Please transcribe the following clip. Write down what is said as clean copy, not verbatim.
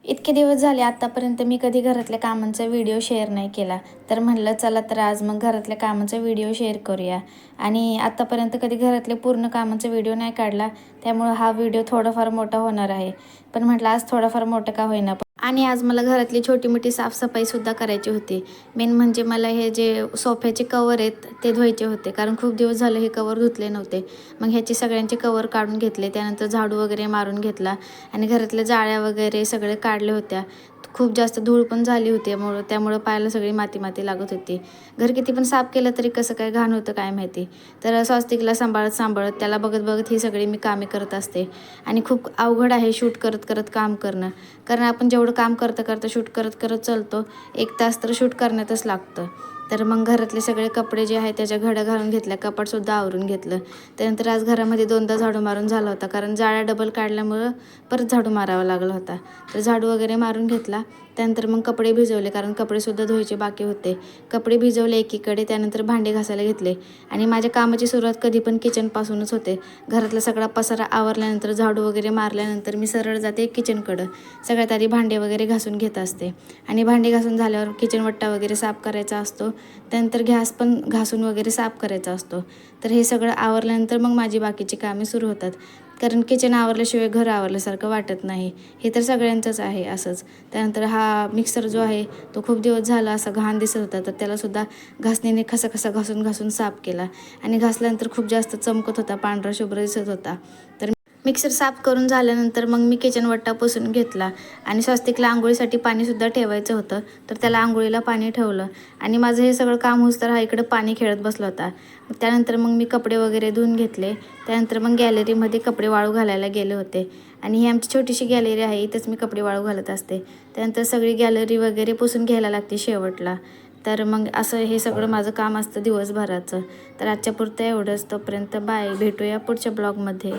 इतके दिवस झाले आत्तापर्यंत मी कधी घरातल्या कामांचा व्हिडिओ शेअर नाही केला. तर म्हणलं चला तर आज मग घरातल्या कामांचा व्हिडिओ शेअर करूया. आणि आत्तापर्यंत कधी घरातल्या पूर्ण कामांचा व्हिडिओ नाही काढला, त्यामुळं हा व्हिडिओ थोडाफार मोठा होणार आहे. पण म्हटलं आज थोडाफार मोठं का होईना. आणि आज मला घरातली छोटी मोठी साफसफाईसुद्धा करायची होती. मेन म्हणजे मला हे जे सोफ्याचे कवर आहेत ते धुवायचे होते, कारण खूप दिवस झाले हे कवर धुतले नव्हते. मग ह्याचे सगळ्यांचे कवर काढून घेतले, त्यानंतर झाडू वगैरे मारून घेतला आणि घरातल्या जाळ्या वगैरे सगळे काढल्या होत्या. खूप जास्त धूळ पण झाली होती, त्यामुळं पायाला सगळी माती माती लागत होती. घर किती पण साफ केलं तरी कसं काय घाण होतं काय माहिती. तर स्वस्तिकला सांभाळत त्याला बघत बघत ही सगळी मी कामे करत असते. आणि खूप अवघड आहे शूट करत करत काम करणं, कारण आपण जेवढं काम करता शूट करत करत चालतो, 1 तास तर शूट करण्यातच लागतं. तर मग घरातले सगळे कपडे जे आहेत त्याच्या घड्या घालून घेतल्या, कपाटसुद्धा आवरून घेतलं. त्यानंतर आज घरामध्ये 2दा झाडू मारून झाला होता, कारण जाळ्या डबल काढल्यामुळं परत झाडू मारावा लागला होता. तर झाडू वगैरे मारून घेतला. त्यानंतर मग कपडे भिजवले, कारण कपडेसुद्धा धुवायचे बाकी होते. कपडे भिजवले एकीकडे, त्यानंतर भांडे घासायला घेतले. आणि माझ्या कामाची सुरुवात कधी पण किचनपासूनच होते. घरातला सगळा पसारा आवरल्यानंतर, झाडू वगैरे मारल्यानंतर मी सरळ जाते किचनकडं. सगळ्यात आधी भांडे वगैरे घासून घेत असते. आणि भांडे घासून झाल्यावर किचन वट्टा वगैरे साफ करायचा असतो. त्यानंतर गॅस पण घासून वगैरे साफ करायचा असतो. तर हे सगळं आवरल्यानंतर मग माझी बाकीची कामे सुरू होतात, कारण किचन आवरल्याशिवाय घर आवरल्यासारखं वाटत नाही. हे तर सगळ्यांचंच आहे असंच. त्यानंतर हा मिक्सर जो आहे तो खूप दिवस झाला असा घाण दिसत होता, तर त्यालासुद्धा घासणीने खसा घासून साफ केला. आणि घासल्यानंतर खूप जास्त चमकत होता, पांढरा शुभ्र दिसत होता. तर मिक्सर साफ करून झाल्यानंतर मग मी किचन वट्टा पुसून घेतला. आणि स्वस्तिकला आंघोळीसाठी पाणीसुद्धा ठेवायचं होतं, तर त्याला आंघोळीला पाणी ठेवलं. आणि माझं हे सगळं काम होस तर हा इकडं पाणी खेळत बसला होता. त्यानंतर मग मी कपडे वगैरे धुवून घेतले. त्यानंतर मग गॅलरीमध्ये कपडे वाळू घालायला गेले होते. आणि ही आमची छोटीशी गॅलरी आहे, इथंच मी कपडे वाळू घालत असते. त्यानंतर सगळी गॅलरी वगैरे पुसून घ्यायला लागते शेवटला. तर मग असं हे सगळं माझं काम असतं दिवसभराचं. तर आजच्या पुरतं एवढंच. तोपर्यंत बाय, भेटूया पुढच्या ब्लॉगमध्ये.